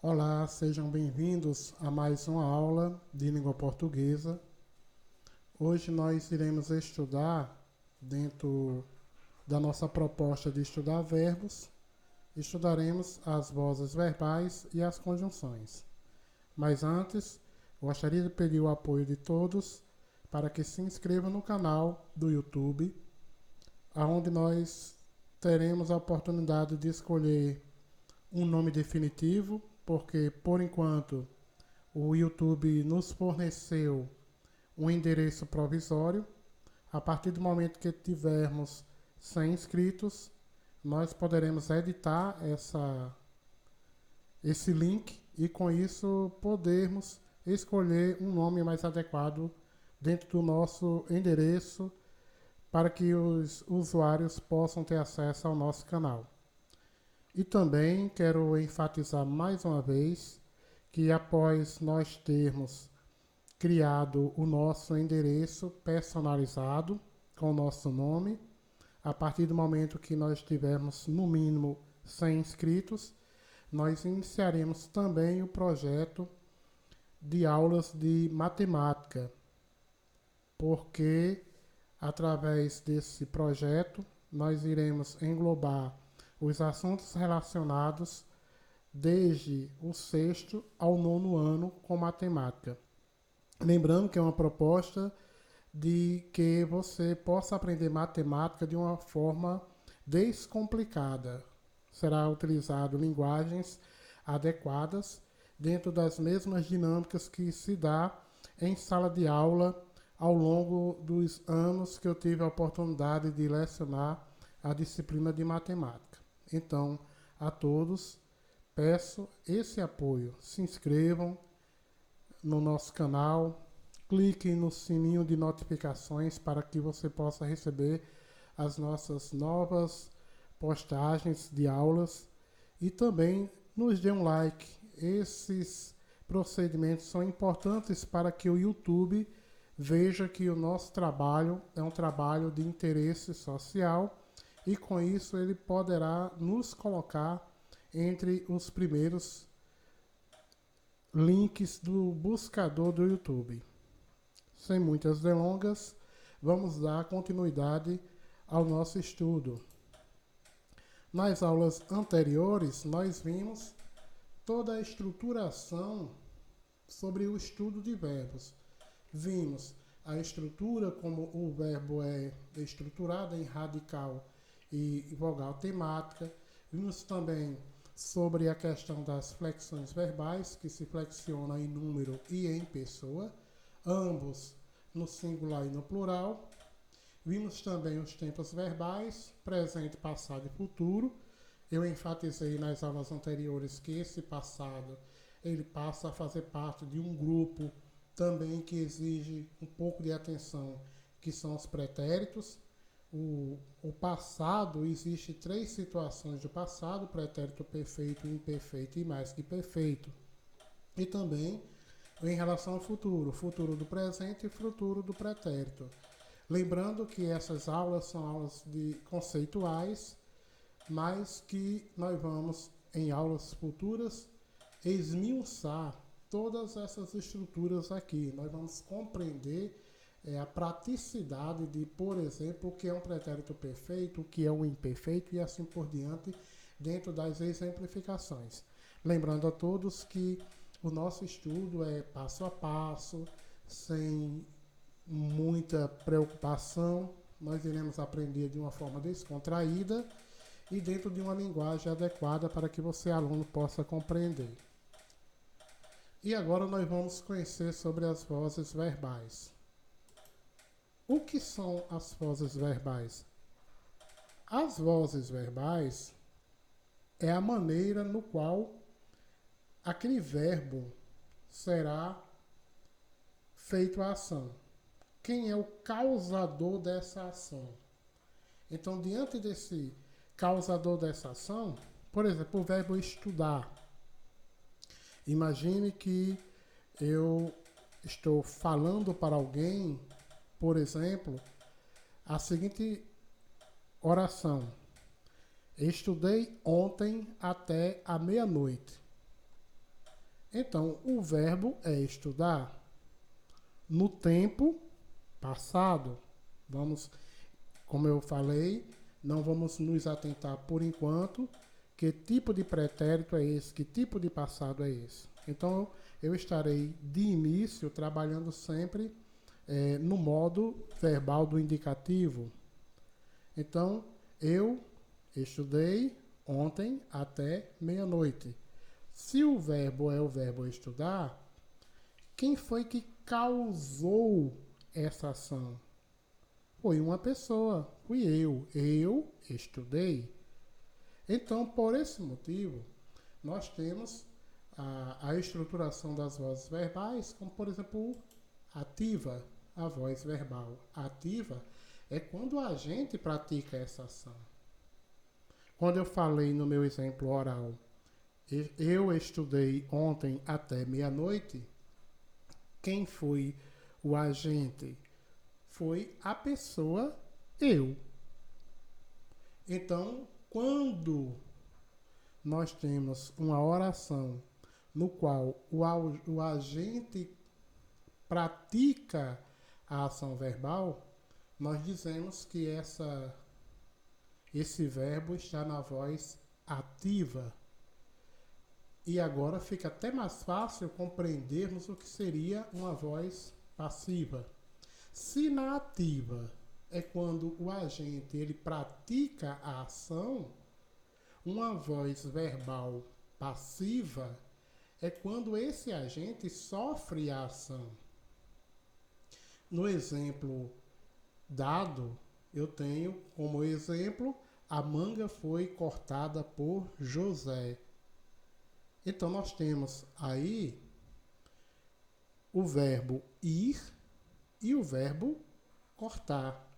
Olá, sejam bem-vindos a mais uma aula de língua portuguesa. Hoje nós iremos estudar, dentro da nossa proposta de estudar verbos, estudaremos as vozes verbais e as conjunções. Mas antes, gostaria de pedir o apoio de todos para que se inscrevam no canal do YouTube, onde nós teremos a oportunidade de escolher um nome definitivo, porque por enquanto o YouTube nos forneceu um endereço provisório. A partir do momento que tivermos 100 inscritos, nós poderemos editar esse link e com isso podermos escolher um nome mais adequado dentro do nosso endereço para que os usuários possam ter acesso ao nosso canal. E também quero enfatizar mais uma vez que após nós termos criado o nosso endereço personalizado com o nosso nome, a partir do momento que nós tivermos no mínimo 100 inscritos, nós iniciaremos também o projeto de aulas de matemática, porque através desse projeto nós iremos englobar os assuntos relacionados desde o sexto ao nono ano com matemática. Lembrando que é uma proposta de que você possa aprender matemática de uma forma descomplicada. Será utilizado linguagens adequadas dentro das mesmas dinâmicas que se dá em sala de aula ao longo dos anos que eu tive a oportunidade de lecionar a disciplina de matemática. Então, a todos, peço esse apoio. Se inscrevam no nosso canal, cliquem no sininho de notificações para que você possa receber as nossas novas postagens de aulas e também nos dê um like. Esses procedimentos são importantes para que o YouTube veja que o nosso trabalho é um trabalho de interesse social e com isso ele poderá nos colocar entre os primeiros links do buscador do YouTube. Sem muitas delongas, vamos dar continuidade ao nosso estudo. Nas aulas anteriores, nós vimos toda a estruturação sobre o estudo de verbos. Vimos a estrutura, como o verbo é estruturado em radical e vogal temática. Vimos também sobre a questão das flexões verbais, que se flexiona em número e em pessoa, ambos no singular e no plural. Vimos também os tempos verbais, presente, passado e futuro. Eu enfatizei nas aulas anteriores que esse passado ele passa a fazer parte de um grupo também que exige um pouco de atenção, que são os pretéritos. O passado, existe 3 situações do passado: pretérito perfeito, imperfeito e mais que perfeito. E também em relação ao futuro, futuro do presente e futuro do pretérito. Lembrando que essas aulas são aulas conceituais, mas que nós vamos, em aulas futuras, esmiuçar todas essas estruturas aqui. Nós vamos compreender a praticidade de, por exemplo, o que é um pretérito perfeito, o que é um imperfeito e assim por diante, dentro das exemplificações. Lembrando a todos que o nosso estudo é passo a passo, sem muita preocupação. Nós iremos aprender de uma forma descontraída e dentro de uma linguagem adequada para que você, aluno, possa compreender. E agora nós vamos conhecer sobre as vozes verbais. O que são as vozes verbais? As vozes verbais é a maneira no qual aquele verbo será feito a ação. Quem é o causador dessa ação? Então, diante desse causador dessa ação, por exemplo, o verbo estudar. Imagine que eu estou falando para alguém, por exemplo, a seguinte oração: estudei ontem até a meia-noite. Então, o verbo é estudar. No tempo passado, vamos, como eu falei, não vamos nos atentar por enquanto que tipo de pretérito é esse, que tipo de passado é esse. Então, eu estarei de início trabalhando sempre no modo verbal do indicativo. Então, eu estudei ontem até meia-noite. Se o verbo é o verbo estudar, quem foi que causou essa ação? Foi uma pessoa, fui eu. Eu estudei. Então, por esse motivo, nós temos a estruturação das vozes verbais, como por exemplo, ativa, a voz verbal. Ativa é quando a gente pratica essa ação. Quando eu falei no meu exemplo oral, eu estudei ontem até meia-noite, quem foi o agente? Foi a pessoa eu. Então, quando nós temos uma oração no qual o agente pratica a ação verbal, nós dizemos que esse verbo está na voz ativa. E agora fica até mais fácil compreendermos o que seria uma voz passiva. Se na ativa é quando o agente ele pratica a ação, uma voz verbal passiva é quando esse agente sofre a ação. No exemplo dado, eu tenho como exemplo a manga foi cortada por José. Então nós temos aí o verbo ir e o verbo cortar,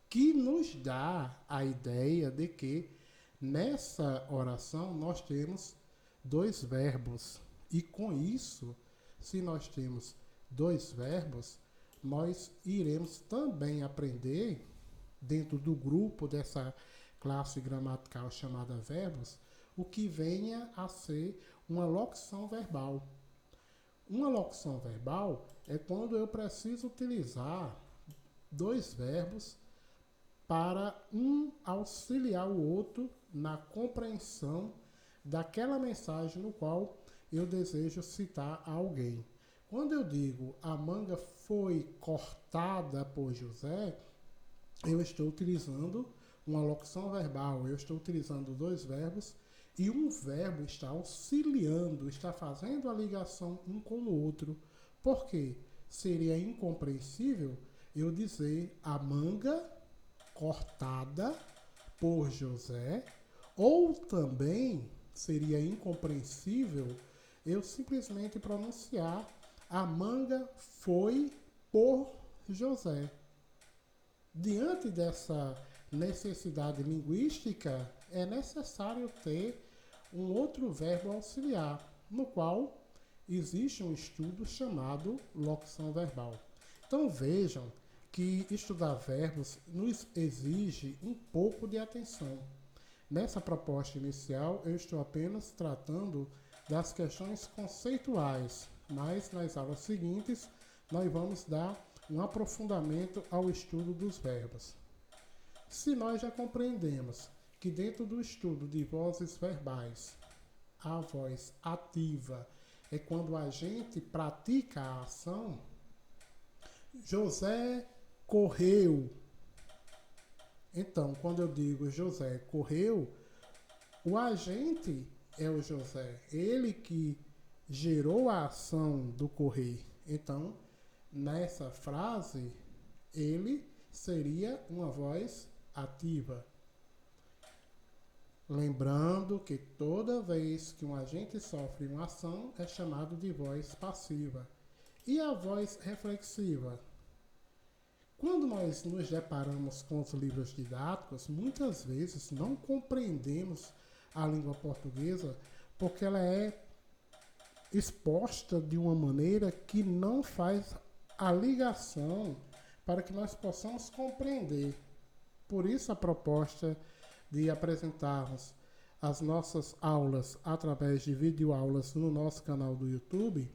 que nos dá a ideia de que nessa oração nós temos dois verbos. E com isso, se nós temos dois verbos, nós iremos também aprender, dentro do grupo dessa classe gramatical chamada verbos, o que venha a ser uma locução verbal. Uma locução verbal é quando eu preciso utilizar dois verbos para um auxiliar o outro na compreensão daquela mensagem no qual eu desejo citar a alguém. Quando eu digo a manga foi cortada por José, eu estou utilizando uma locução verbal, eu estou utilizando dois verbos e um verbo está auxiliando, está fazendo a ligação um com o outro. Por quê? Seria incompreensível eu dizer a manga cortada por José, ou também seria incompreensível eu simplesmente pronunciar a manga foi por José. Diante dessa necessidade linguística, é necessário ter um outro verbo auxiliar, no qual existe um estudo chamado locução verbal. Então vejam que estudar verbos nos exige um pouco de atenção. Nessa proposta inicial, eu estou apenas tratando das questões conceituais, mas nas aulas seguintes nós vamos dar um aprofundamento ao estudo dos verbos. Se nós já compreendemos que dentro do estudo de vozes verbais, a voz ativa é quando a gente pratica a ação, José correu. Então, quando eu digo José correu, o agente é o José, ele que gerou a ação do correr. Então, nessa frase, ele seria uma voz ativa. Lembrando que toda vez que um agente sofre uma ação, é chamado de voz passiva. E a voz reflexiva? Quando nós nos deparamos com os livros didáticos, muitas vezes não compreendemos a língua portuguesa porque ela é exposta de uma maneira que não faz a ligação para que nós possamos compreender. Por isso a proposta de apresentarmos as nossas aulas através de videoaulas no nosso canal do YouTube,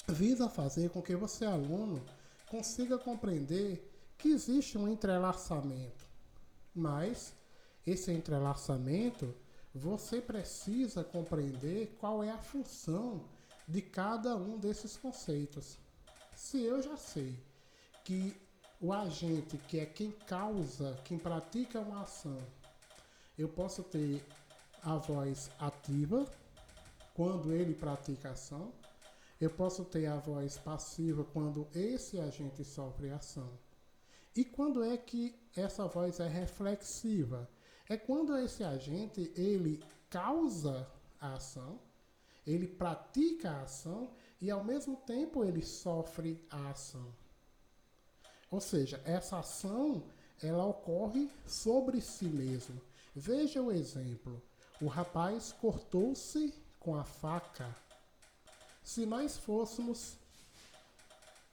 visa fazer com que você, aluno, consiga compreender que existe um entrelaçamento. Mas esse entrelaçamento, você precisa compreender qual é a função de cada um desses conceitos. Se eu já sei que o agente, que é quem causa, quem pratica uma ação, eu posso ter a voz ativa quando ele pratica a ação, eu posso ter a voz passiva quando esse agente sofre ação. E quando é que essa voz é reflexiva? É quando esse agente ele causa a ação, ele pratica a ação e ao mesmo tempo ele sofre a ação. Ou seja, essa ação ela ocorre sobre si mesmo. Veja o exemplo. O rapaz cortou-se com a faca. Se nós fôssemos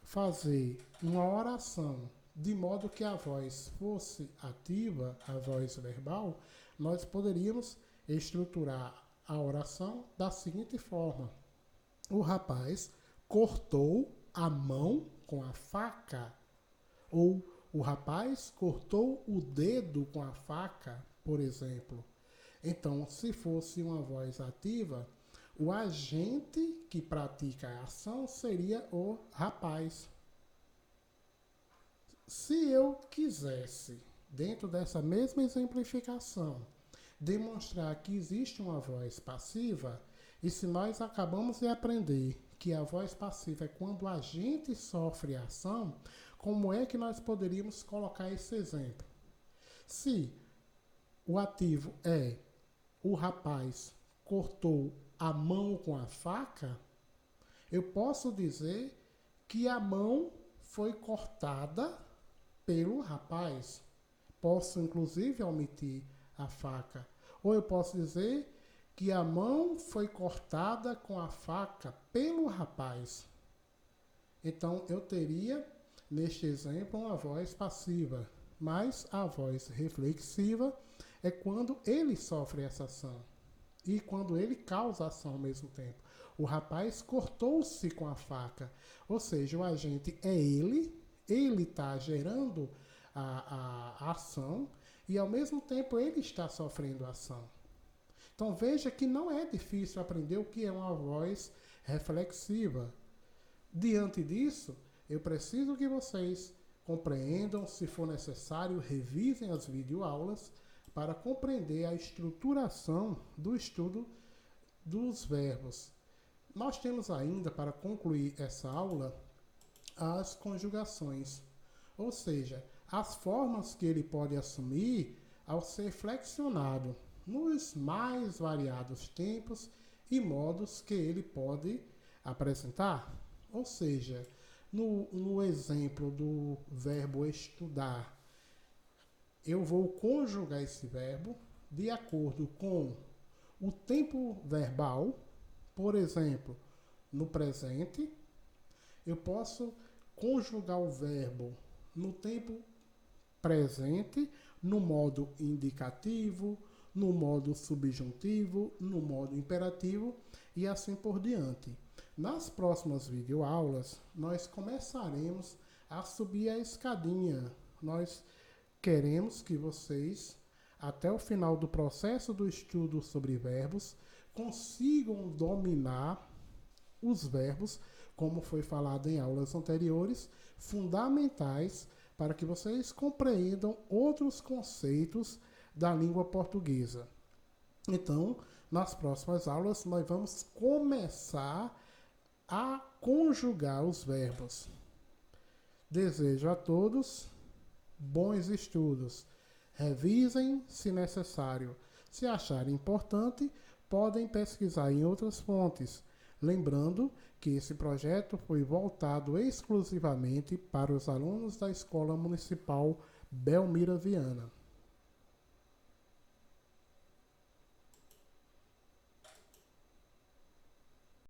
fazer uma oração de modo que a voz fosse ativa, a voz verbal, nós poderíamos estruturar a oração da seguinte forma: o rapaz cortou a mão com a faca, ou o rapaz cortou o dedo com a faca, por exemplo. Então, se fosse uma voz ativa, o agente que pratica a ação seria o rapaz. Se eu quisesse, dentro dessa mesma exemplificação, demonstrar que existe uma voz passiva, e se nós acabamos de aprender que a voz passiva é quando o agente sofre a ação, como é que nós poderíamos colocar esse exemplo? Se o ativo é o rapaz cortou a mão com a faca, eu posso dizer que a mão foi cortada pelo rapaz. Posso, inclusive, omitir a faca. Ou eu posso dizer que a mão foi cortada com a faca pelo rapaz. Então, eu teria, neste exemplo, uma voz passiva. Mas a voz reflexiva é quando ele sofre essa ação. E quando ele causa a ação ao mesmo tempo. O rapaz cortou-se com a faca. Ou seja, o agente é ele está gerando a ação e ao mesmo tempo ele está sofrendo a ação. Então veja que não é difícil aprender o que é uma voz reflexiva. Diante disso, eu preciso que vocês compreendam, se for necessário, revisem as videoaulas para compreender a estruturação do estudo dos verbos. Nós temos ainda, para concluir essa aula, as conjugações, ou seja, as formas que ele pode assumir ao ser flexionado nos mais variados tempos e modos que ele pode apresentar. Ou seja, no exemplo do verbo estudar, eu vou conjugar esse verbo de acordo com o tempo verbal. Por exemplo, no presente, eu posso conjugar o verbo no tempo presente, no modo indicativo, no modo subjuntivo, no modo imperativo e assim por diante. Nas próximas videoaulas, nós começaremos a subir a escadinha. Nós queremos que vocês, até o final do processo do estudo sobre verbos, consigam dominar os verbos, como foi falado em aulas anteriores, fundamentais para que vocês compreendam outros conceitos da língua portuguesa. Então, nas próximas aulas, nós vamos começar a conjugar os verbos. Desejo a todos bons estudos. Revisem se necessário. Se acharem importante, podem pesquisar em outras fontes. Lembrando que esse projeto foi voltado exclusivamente para os alunos da Escola Municipal Belmira Viana.